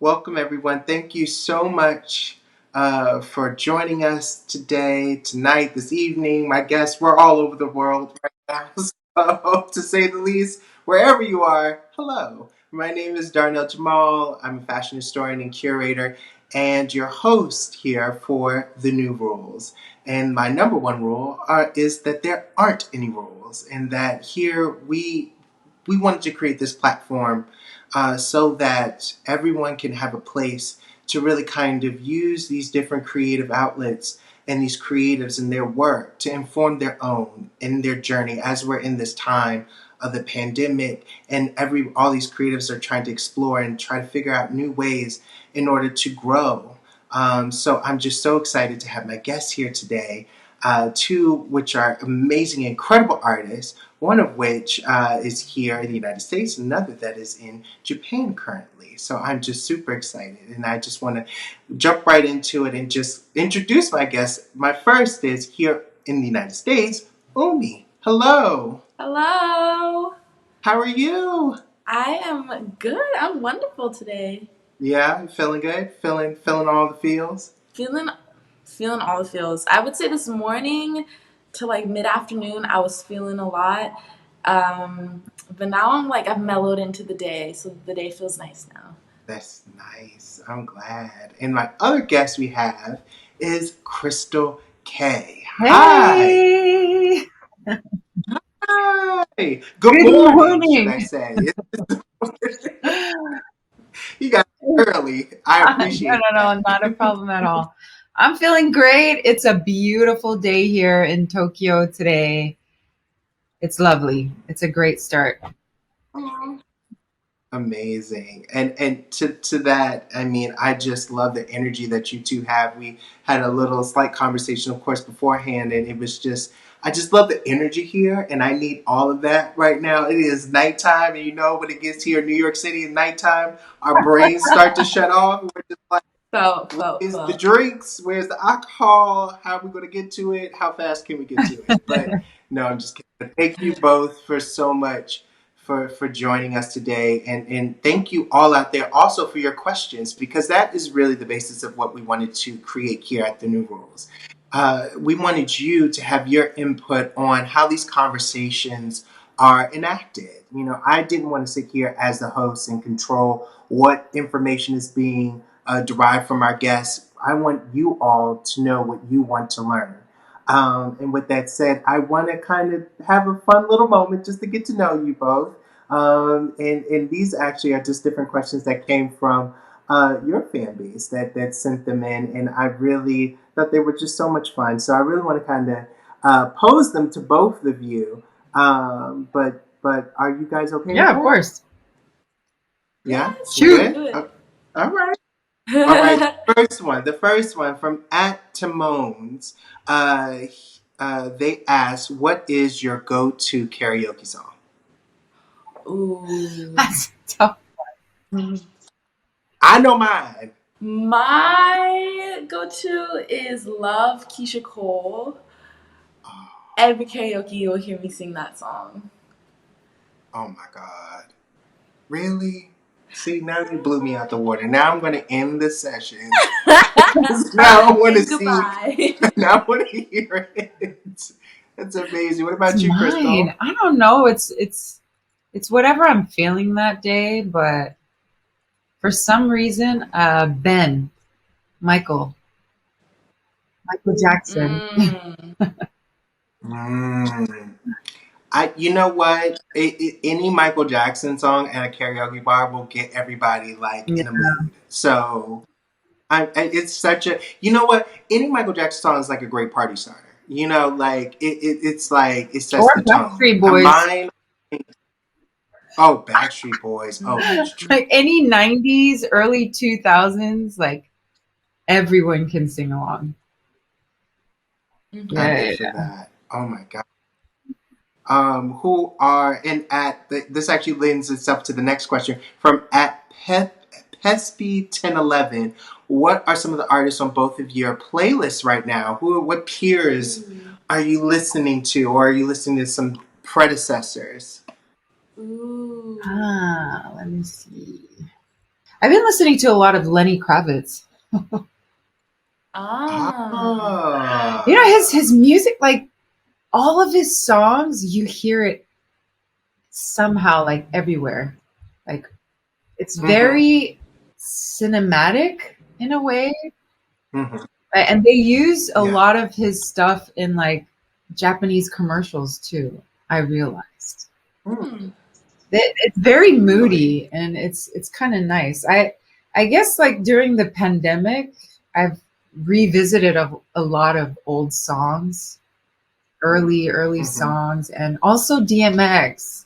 Welcome, everyone. Thank you so much for joining us today, tonight, this evening. My guests, we're all over the world right now, so to say the least, wherever you are, hello. My name is Darnell-Jamal. I'm a fashion historian and curator, and your host here for The New Rules. And my number one rule is that there aren't any rules, and that here we wanted to create this platform so that everyone can have a place to really kind of use these different creative outlets and these creatives and their work to inform their own in their journey as we're in this time of the pandemic, and all these creatives are trying to explore and try to figure out new ways in order to grow. So I'm just so excited to have my guests here today, two which are amazing, incredible artists, one of which is here in the United States, another that is in Japan currently. So I'm just super excited, and I just want to jump right into it and just introduce my guests. My first is here in the United States, Umi. Hello. Hello. How are you? I am good. I'm wonderful today. Yeah, feeling good. Feeling all the feels. Feeling all the feels. I would say this morning to like mid afternoon, I was feeling a lot. But now I've mellowed into the day, so the day feels nice now. That's nice. I'm glad. And my other guest we have is Crystal K. Hi. Hey! Hi. Good Good morning, should I morning. say. You got early. I appreciate No, not a problem at all. I'm feeling great. It's a beautiful day here in Tokyo today. It's lovely. It's a great start. that. Amazing. And to that, I mean, I just love the energy that you two have. We had a little slight conversation, of course, beforehand, and it was just I just love the energy here, and I need all of that right now. It is nighttime, and you know when it gets here in New York City at nighttime, our brains start to shut off. We're just like, where's the drinks? Where's the alcohol? How are we going to get to it? How fast can we get to it? But no, I'm just kidding. Thank you both for so much for joining us today. And thank you all out there also for your questions, because that is really the basis of what we wanted to create here at The New Rules. We wanted you to have your input on how these conversations are enacted. You know, I didn't want to sit here as the host and control what information is being derived from our guests. I want you all to know what you want to learn. And with that said, I want to kind of have a fun little moment just to get to know you both. And these actually are just different questions that came from your fan base that sent them in. And I really thought they were just so much fun. So I really want to kind of pose them to both of you. But are you guys okay? Yeah, of course. Yeah? Shoot. Good? All right. All right, the first one from at Timones. They asked, "What is your go-to karaoke song?" Ooh. That's tough. I know mine. My go-to is Love, Keisha Cole. Every karaoke you'll hear me sing that song. Oh my God. Really? See, now you blew me out the water. Now I'm going to end the session. Now I want to see. Now I want to hear it. That's amazing. What about you, Crystal? Mine. I don't know. It's whatever I'm feeling that day, but for some reason, Michael Jackson. You know what? Any Michael Jackson song at a karaoke bar will get everybody like in a mood. So it's such a, you know what? Any Michael Jackson song is like a great party starter. You know, like it's like it sets the tone. Backstreet Boys. Mine. Oh, Backstreet Boys. Oh, that's true. Like any 90s, early 2000s, like everyone can sing along. Yeah. That. Oh my God. Who are and this actually lends itself to the next question from at Pespi1011. What are some of the artists on both of your playlists right now? What peers are you listening to, or are you listening to some predecessors? Let me see. I've been listening to a lot of Lenny Kravitz. Ah. You know, Ah. his music, like all of his songs, you hear it somehow like everywhere. Like it's Mm-hmm. very cinematic in a way. Mm-hmm. And they use a Yeah. lot of his stuff in like Japanese commercials too. I realized Mm, Hmm. it's very really? moody and it's kind of nice. I guess like during the pandemic, I've revisited a lot of old songs, early Mm-hmm. songs, and also DMX.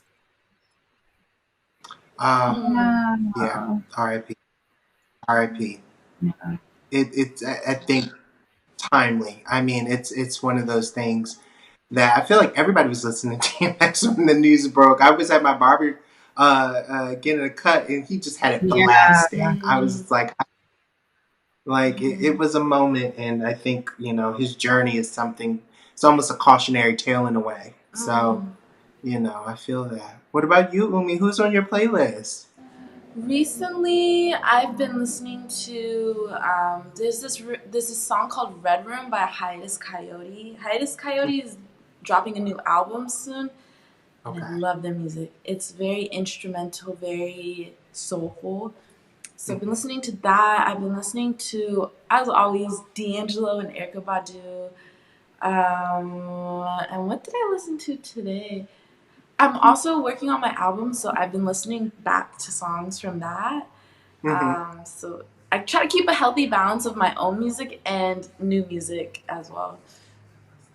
Uh, Hmm. yeah. Wow. R.I.P. R.I.P. Yeah. I think timely. I mean, it's one of those things that I feel like everybody was listening to DMX when the news broke. I was at my barber getting a cut, and he just had it blasting. I was Hmm. just like it Hmm. was a moment, and I think his journey is something. It's almost a cautionary tale in a way. So Hmm. I feel that. What about you, Umi? Who's on your playlist? Recently, I've been listening to there's this song called Red Room by Hiatus Coyote. Hiatus Coyote is dropping a new album soon, and I Okay. love their music. It's very instrumental, very soulful. So I've been Hmm. listening to that. I've been listening to, as always, D'Angelo and Erykah Badu. And what did I listen to today? I'm also working on my album, so I've been listening back to songs from that. Hmm. So I try to keep a healthy balance of my own music and new music as well.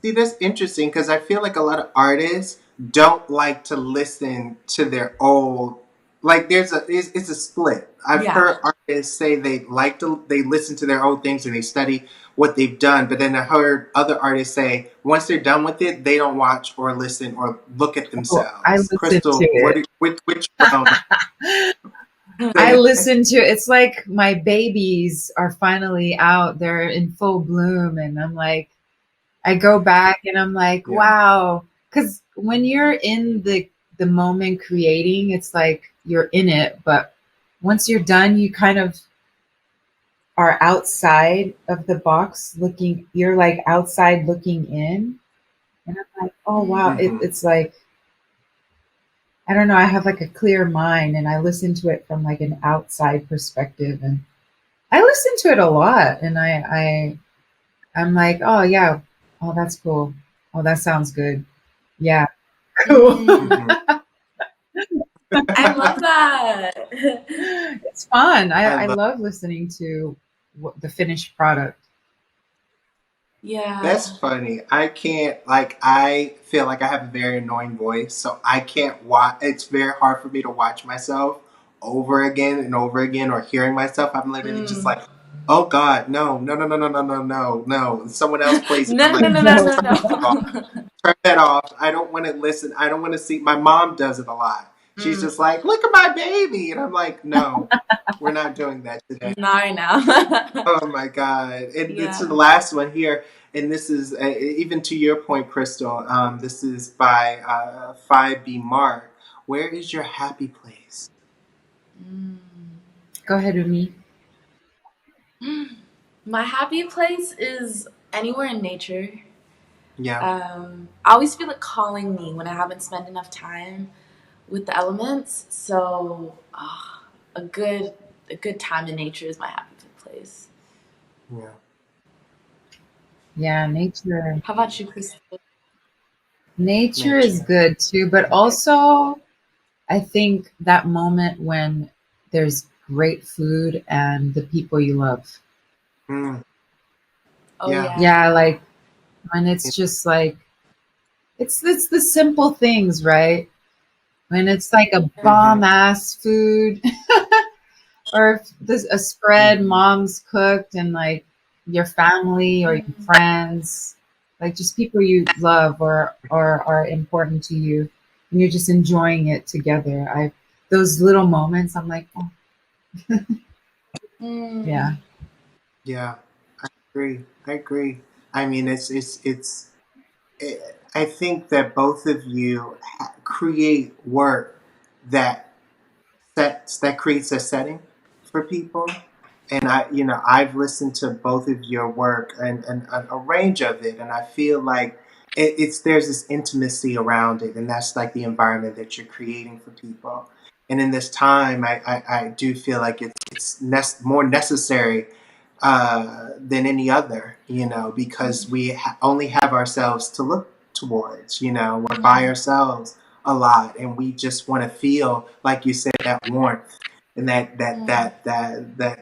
See, that's interesting because I feel like a lot of artists don't like to listen to their old. Like, it's a split. I've Yeah. heard artists say they listen to their old things and they study what they've done, but then I heard other artists say once they're done with it, they don't watch or listen or look at Oh, I themselves. listen to Crystal, it. which realm? I Say it. listen to it. It's like my babies are finally out. They're in full bloom. And I'm like, I go back and I'm like, Yeah. wow. Because when you're in the moment creating, it's like you're in it. But once you're done, you kind of are outside of the box looking, you're like outside looking in. And I'm like, oh, wow. Mm. Hmm. It's like, I don't know. I have like a clear mind and I listen to it from like an outside perspective. And I listen to it a lot, and I'm like, oh yeah, oh that's cool, oh that sounds good, yeah, cool. Mm. Hmm. I love that. It's fun. I I love. love listening to the finished product. Yeah. That's funny. I can't I feel like I have a very annoying voice, so I can't watch. It's very hard for me to watch myself over again and over again, or hearing myself. I'm literally just Mm. like, oh God, no, no, no, no, no, no, no, no, no. Someone else plays it. I'm No, no, like, no, no, No. no, no. turn that off. I don't want to listen. I don't want to see. My mom does it a lot. She's Mm. just like, look at my baby, and I'm like, no, we're not doing that today. Not right now. Oh my God. And it's the Yeah. last one here. And this is, even to your point, Crystal, this is by 5B Mark. Where is your happy place? Mm. Go ahead, Umi. My happy place is anywhere in nature. Yeah. I always feel it calling me when I haven't spent enough time with the elements. So, a good a good time in nature is my happy place. Yeah. Yeah, nature. How about you, Crystal? Nature is Nature. good too, but also I think that moment when there's great food and the people you love. Mm, Oh yeah. Yeah, yeah. like when it's just like it's the simple things, right? When it's like a Mm-hmm. bomb ass food or if this a spread Mm-hmm. mom's cooked and like your family or your Mm. friends, like just people you love or are important to you, and you're just enjoying it together. I those little moments, I'm like, oh, yeah, Mm. Yeah. I agree. I agree. I mean, I think that both of you create work that that creates a setting for people. And I've listened to both of your work and a range of it, and I feel like there's this intimacy around it, and that's like the environment that you're creating for people. And in this time, I do feel like it's more necessary than any other, because we only have ourselves to look towards. We're by Yeah. ourselves a lot, and we just want to feel, like you said, that warmth and Mm,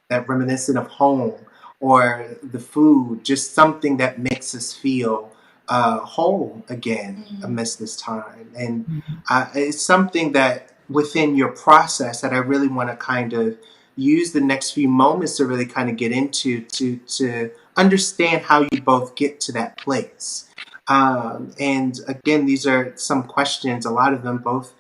that reminiscent of home, or the food, just something that makes us feel whole again mm, amidst this time. And Mhm. it's something that within your process that I really want to kind of use the next few moments to really kind of get into, to understand how you both get to that place. And again, these are some questions, a lot of them both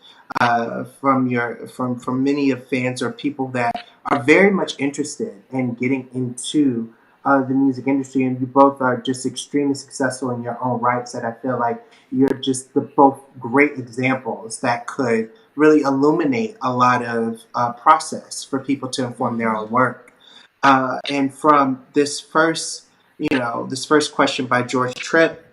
from many of fans or people that are very much interested in getting into the music industry, and you both are just extremely successful in your own rights. That I feel like you're just the both great examples that could really illuminate a lot of process for people to inform their own mm, work. And from this first question by George Tripp,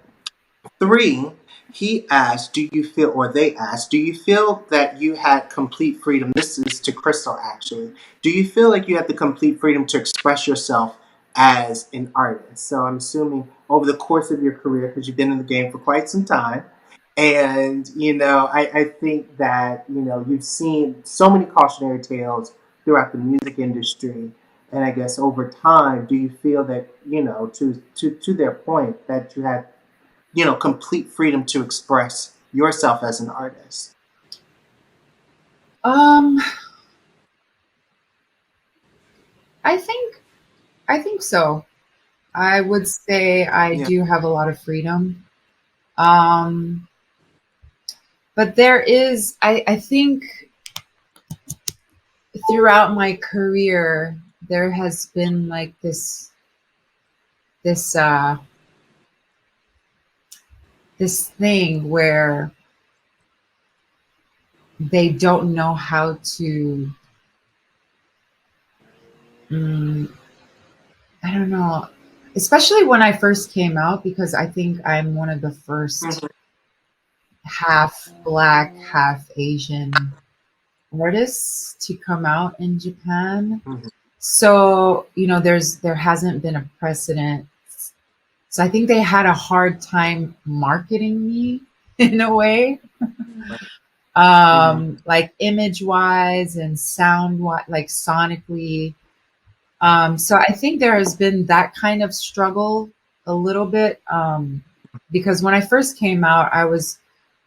three, he asked, do you feel, or they asked, do you feel that you had complete freedom? This is to Crystal, actually. Do you feel like you had the complete freedom to express yourself as an artist? So I'm assuming over the course of your career, because you've been in the game for quite some time, and, I think that, you've seen so many cautionary tales throughout the music industry. And I guess over time, do you feel that, to their point, that you had complete freedom to express yourself as an artist? Um, I think I think so. I would say I Yeah. do have a lot of freedom. Um, but there is, I think throughout my career, there has been like this this thing where they don't know how to, mm, I don't know, especially when I first came out, because I think I'm one of the first Mhm. half black, half Asian artists to come out in Japan. Mhm. So, there hasn't been a precedent. So I think they had a hard time marketing me in a way, Mhm. like image wise and sound wise, like sonically. So I think there has been that kind of struggle a little bit, because when I first came out, I was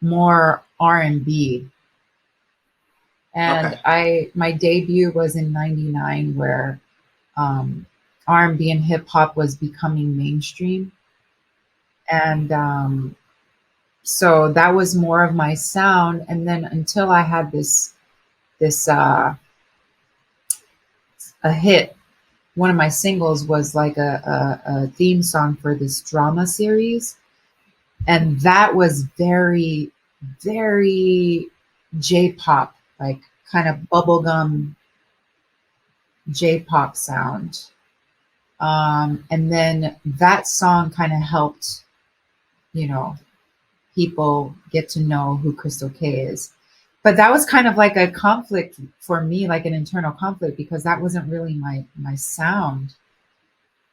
more R&B, and Okay. I my debut was in '99, where R&B and hip hop was becoming mainstream, and so that was more of my sound. And then until I had this a hit, one of my singles was like a theme song for this drama series, and that was very, very J-pop, like kind of bubblegum J-pop sound. And then that song kind of helped, you know, people get to know who Crystal K is. But that was kind of like a conflict for me, like an internal conflict, because that wasn't really my sound.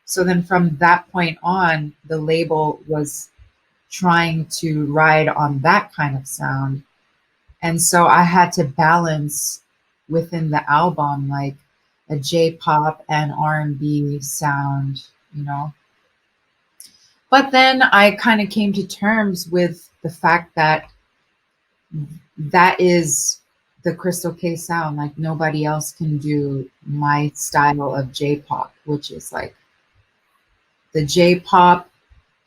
So then from that point on, the label was trying to ride on that kind of sound. And so I had to balance within the album like a J-pop and R&B sound, you know. But then I kind of came to terms with the fact that that is the Crystal K sound. Like nobody else can do my style of J-pop, which is like the J-pop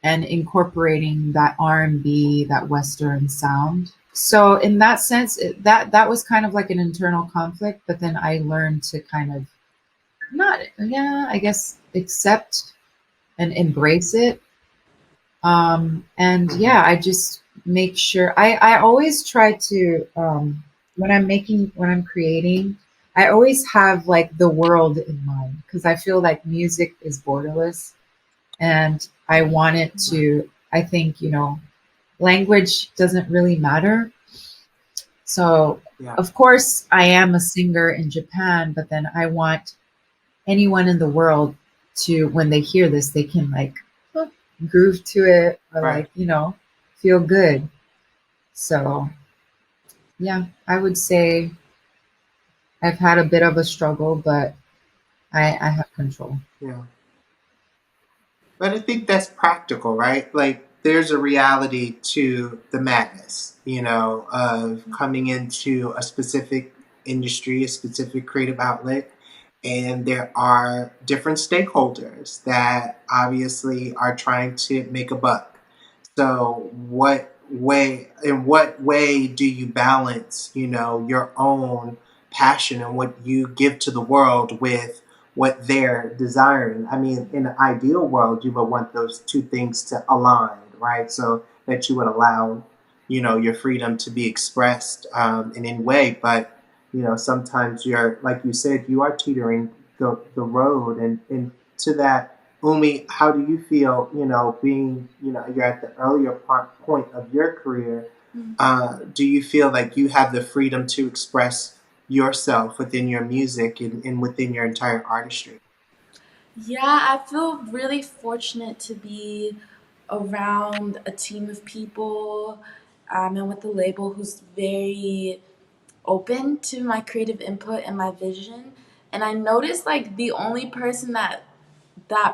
and incorporating that R&B, that Western sound. So in that sense, that was kind of like an internal conflict. But then I learned to kind of not, yeah, I guess accept and embrace it. And Mhm. yeah, I just make sure I always try to when I'm creating, I always have like the world in mind because I feel like music is borderless and I want it to, I think, language doesn't really matter. So, Yeah. of course, I am a singer in Japan, but then I want anyone in the world to, when they hear this, they can like groove to it or Right. like, feel good. So, yeah, I would say I've had a bit of a struggle, but I have control. Yeah. But I think that's practical, right? Like, there's a reality to the madness, of coming into a specific industry, a specific creative outlet. And there are different stakeholders that obviously are trying to make a buck. So, in what way do you balance, your own passion and what you give to the world with what they're desiring? I mean, in an ideal world, you would want those two things to align, right? So that you would allow, your freedom to be expressed in any way. But, sometimes you're, like you said, you are teetering the road. And to that, Umi, how do you feel, being, you're at the earlier point of your career? Do you feel like you have the freedom to express yourself within your music and within your entire artistry? Yeah, I feel really fortunate to be around a team of people and with a label who's very open to my creative input and my vision. And I noticed like the only person that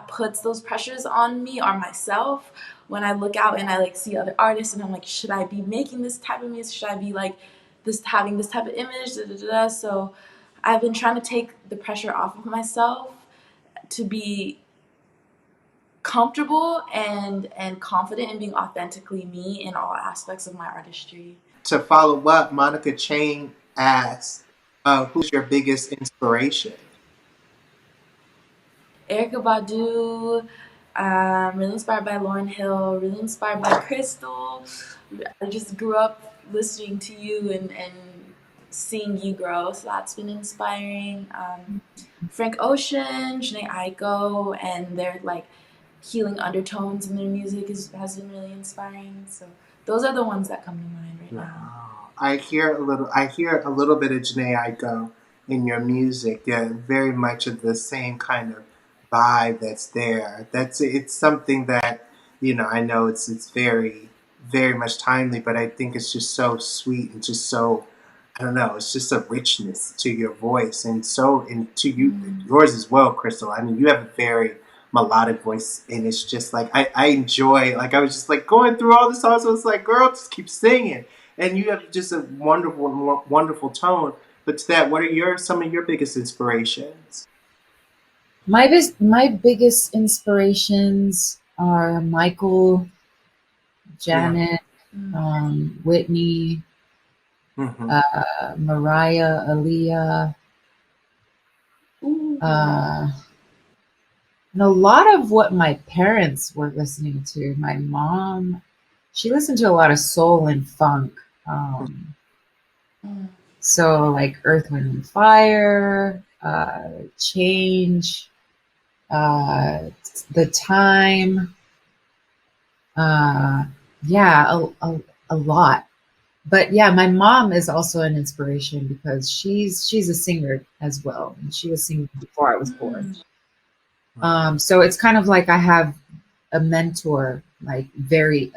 puts those pressures on me are myself. When I look out and I like see other artists and I'm like, should I be making this type of music? Should I be like this having this type of image? Da, da, da, da. So I've been trying to take the pressure off of myself to be comfortable and confident in being authentically me in all aspects of my artistry. To follow up, Monica Chain asks, who's your biggest inspiration? Erica Badu, really inspired by Lauryn Hill, really inspired by Crystal. I just grew up listening to you and seeing you grow, so that's been inspiring. Frank Ocean, Janae Aiko, and their like healing undertones in their music has been really inspiring. So those are the ones that come to mind right now. Wow. I hear a little bit of Janae Aiko in your music. Yeah, very much of the same kind of vibe that's there. It's something that, I know it's very, very much timely, but I think it's just so sweet and just so, I don't know, it's just a richness to your voice and to you, Mm. yours as well, Crystal. I mean, you have a very melodic voice, and it's just like I enjoy. Like, I was just like going through all the songs. I was like, girl, just keep singing, and you have just a wonderful, wonderful tone. But to that, what are some of your biggest inspirations? My biggest inspirations are Michael, Yeah. Janet, Mm. Whitney, Hmm. Mariah, Aaliyah, Ooh. uh, and a lot of what my parents were listening to. My mom, she listened to a lot of soul and funk. Um, Mm. so like Earth, Wind and Fire, Change, uh, The Time, uh, yeah, a lot. But yeah, my mom is also an inspiration because she's a singer as well, and she was singing before I was born. Mm. So it's kind of like I have a mentor, like very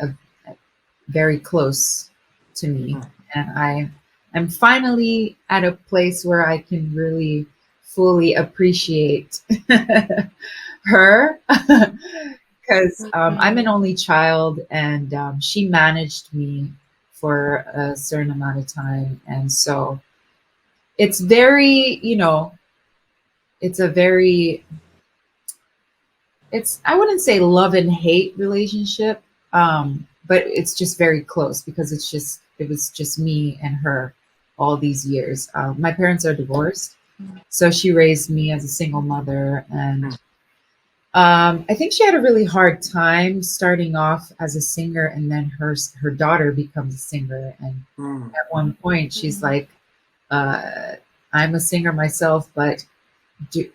close to me, and I'm finally at a place where I can really fully appreciate her because I'm an Mm. only child, and she managed me for a certain amount of time, and so it's very, it's a very, it's, I wouldn't say love and hate relationship, but it's just very close because it was just me and her all these years. My parents are divorced, so she raised me as a single mother, and I think she had a really hard time starting off as a singer, and then her daughter becomes a singer, and Mm. at one point she's Mm. like, uh, I'm a singer myself, but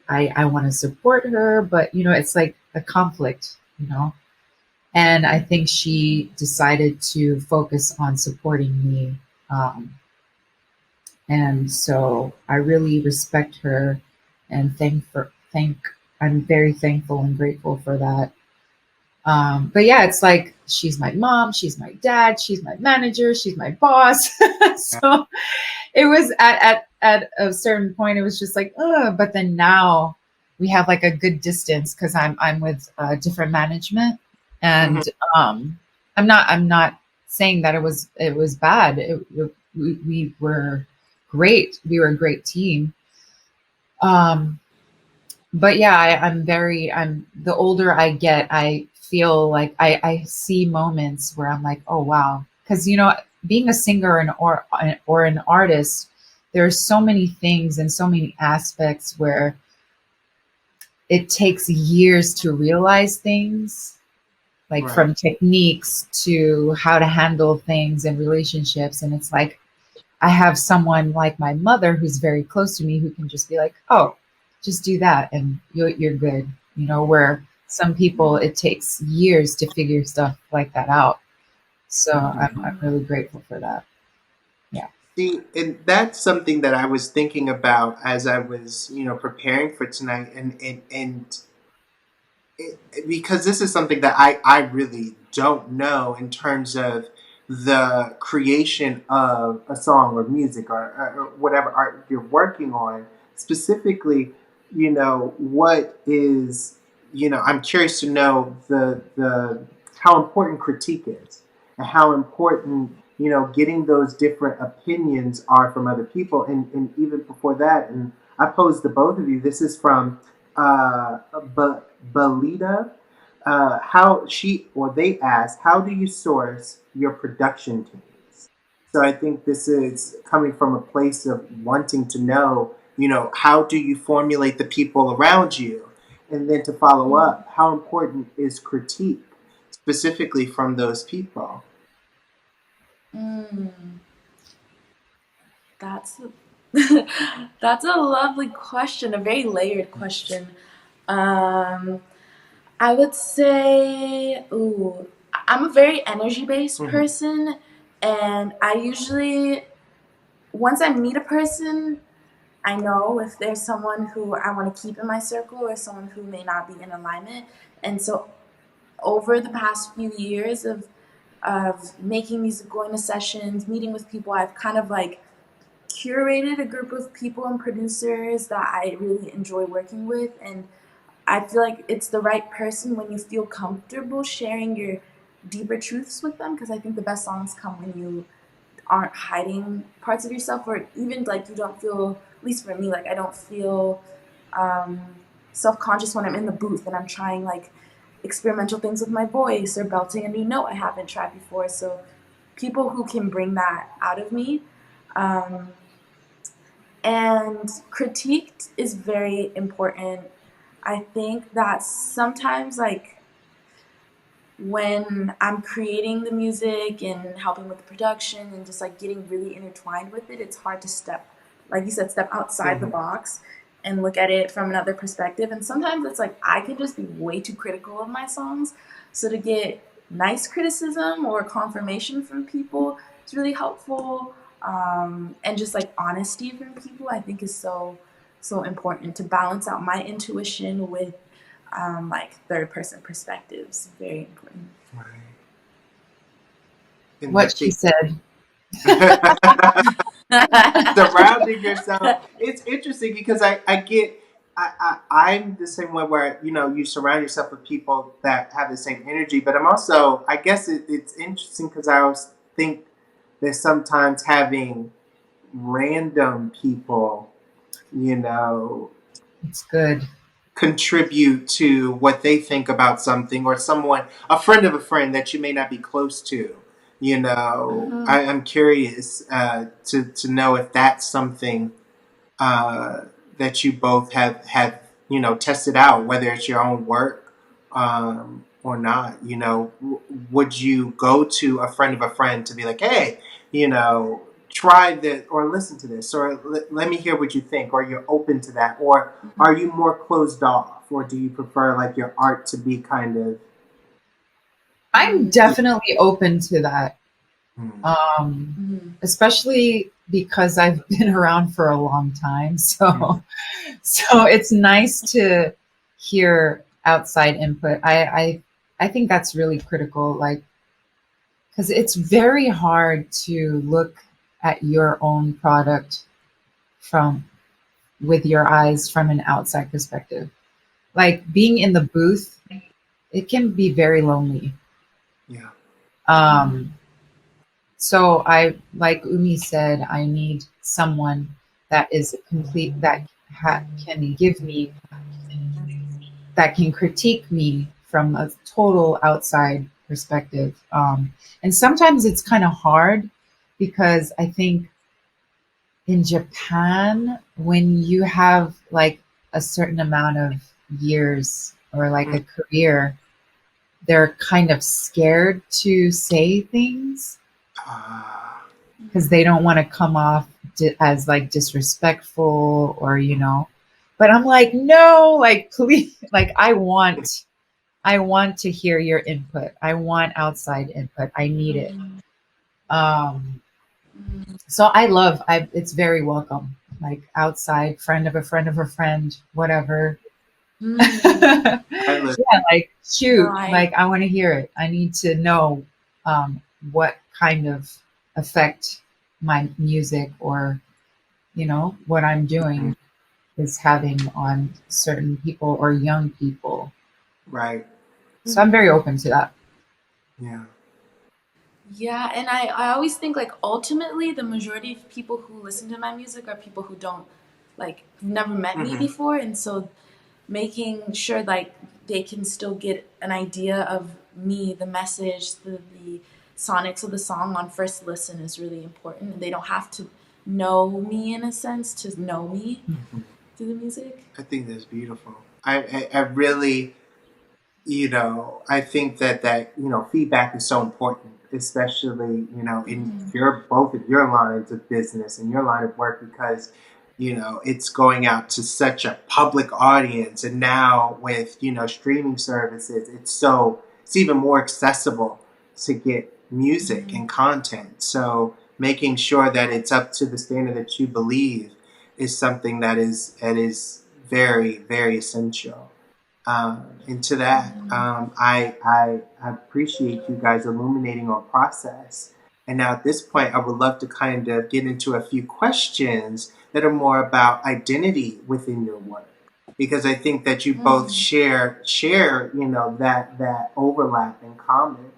I want to support her, but it's like a conflict. And I think she decided to focus on supporting me. Um, and so I really respect her and I'm very thankful and grateful for that. But yeah, it's like she's my mom, she's my dad, she's my manager, she's my boss. So it was at a certain point, it was just like, ugh. But then now we have like a good distance because I'm with different management, Mhm. and um, I'm not saying that it was bad. We were great. We were a great team. Um, but yeah, I'm the older I get, I feel like I see moments where I'm like, oh wow, because being a singer or an artist, there's so many things and so many aspects where it takes years to realize things, like Right. from techniques to how to handle things and relationships. And it's like I have someone like my mother who's very close to me who can just be like, "Oh, just do that, and you're good." Where some people it takes years to figure stuff like that out. So I'm really grateful for that. Yeah. See, and that's something that I was thinking about as I was, preparing for tonight, and because this is something that I really don't know in terms of the creation of a song or music or whatever art you're working on. Specifically, what is, I'm curious to know the how important critique is and how important, getting those different opinions are from other people. And even before that, and I posed to both of you, this is from Belita, how she or they asked, how do you source your production teams? So I think this is coming from a place of wanting to know, how do you formulate the people around you? And then to follow up, how important is critique specifically from those people? Mm, that's a, that's a lovely question, a very layered question. Um, I would say, ooh, I'm a very energy based Mm-hmm. person, and I usually, once I meet a person, I know if there's someone who I want to keep in my circle or someone who may not be in alignment. And so, over the past few years of making music, going to sessions, meeting with people, I've kind of like curated a group of people and producers that I really enjoy working with. And I feel like it's the right person when you feel comfortable sharing your deeper truths with them, because I think the best songs come when you aren't hiding parts of yourself, or even like you don't feel, at least for me, like I don't feel um, self-conscious when I'm in the booth and I'm trying like experimental things with my voice or belting a new note I haven't tried before. So people who can bring that out of me. Um, and critique is very important. I think that sometimes, like, when I'm creating the music and helping with the production and just like getting really intertwined with it, it's hard to step, like you said, step outside the Mm-hmm. box and look at it from another perspective. And sometimes it's like I can just be way too critical of my songs. So to get nice criticism or confirmation from people is really helpful. And just like honesty from people, I think is so important to balance out my intuition with like third person perspectives. Very important. Right. And I What she think said. surrounding yourself, it's interesting because I get I'm the same way where you surround yourself with people that have the same energy, but I'm also, I guess it's interesting because I always think that sometimes having random people you know It's good. contribute to what they think about something, or someone, a friend of a friend that you may not be close to. Mhm. I'm curious to know if that's something uh, that you both have tested out, whether it's your own work or not. Would you go to a friend of a friend to be like, hey, you know, try this or listen to this or let me hear what you think, or you're open to that, or are you more closed off, or do you prefer like your art to be kind of I'm definitely open to that. mm, Especially because I've been around for a long time. mm, So it's nice to hear outside input. I think that's really critical, like, because it's very hard to look at your own product from with your eyes from an outside perspective. Like being in the booth, it can be very lonely. yeah, Um, So I, like Umi said, I need someone that is complete, that can give me, that can critique me from a total outside perspective. And sometimes it's kind of hard because I think in Japan, when you have like a certain amount of years or like mm, a career, they're kind of scared to say things ah, because they don't want to come off as like disrespectful or but I'm like, no, like please, like I want to hear your input. I want outside input. I need it. um so I it's very welcome, like outside friend of a friend of a friend, whatever. Yeah, I listen. like No, shoot, like I want to hear it. I need to know what kind of effect my music or what I'm Mhm, doing is having on certain people or young people. right, So I'm very open to that. yeah, yeah, and I always think like ultimately the majority of people who listen to my music are people who don't like who've never met me hmm, before, and so making sure like they can still get an idea of me, the message, the sonics of the song on first listen is really important. And they don't have to know me in a sense to know me hmm. through the music. I think that's beautiful. I really, I think that feedback is so important, especially in your both of your lines of business and your line of work, because it's going out to such a public audience, and now with streaming services, it's even more accessible to get music and content. So making sure that it's up to the standard that you believe is something that is very, very essential. Into that, I appreciate you guys illuminating our process. And now at this point, I would love to kind of get into a few questions that are more about identity within your work, because I think that you both share that overlap in common,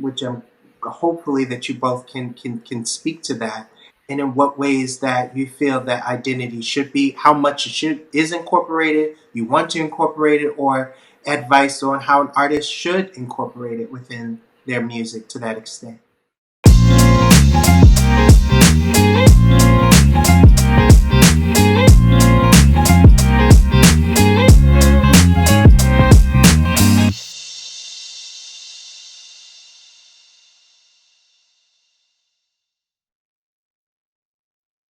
which I'm hopefully that you both can speak to that, and in what ways that you feel that identity should be, how much it should is incorporated, you want to incorporate it, or advice on how an artist should incorporate it within their music to that extent.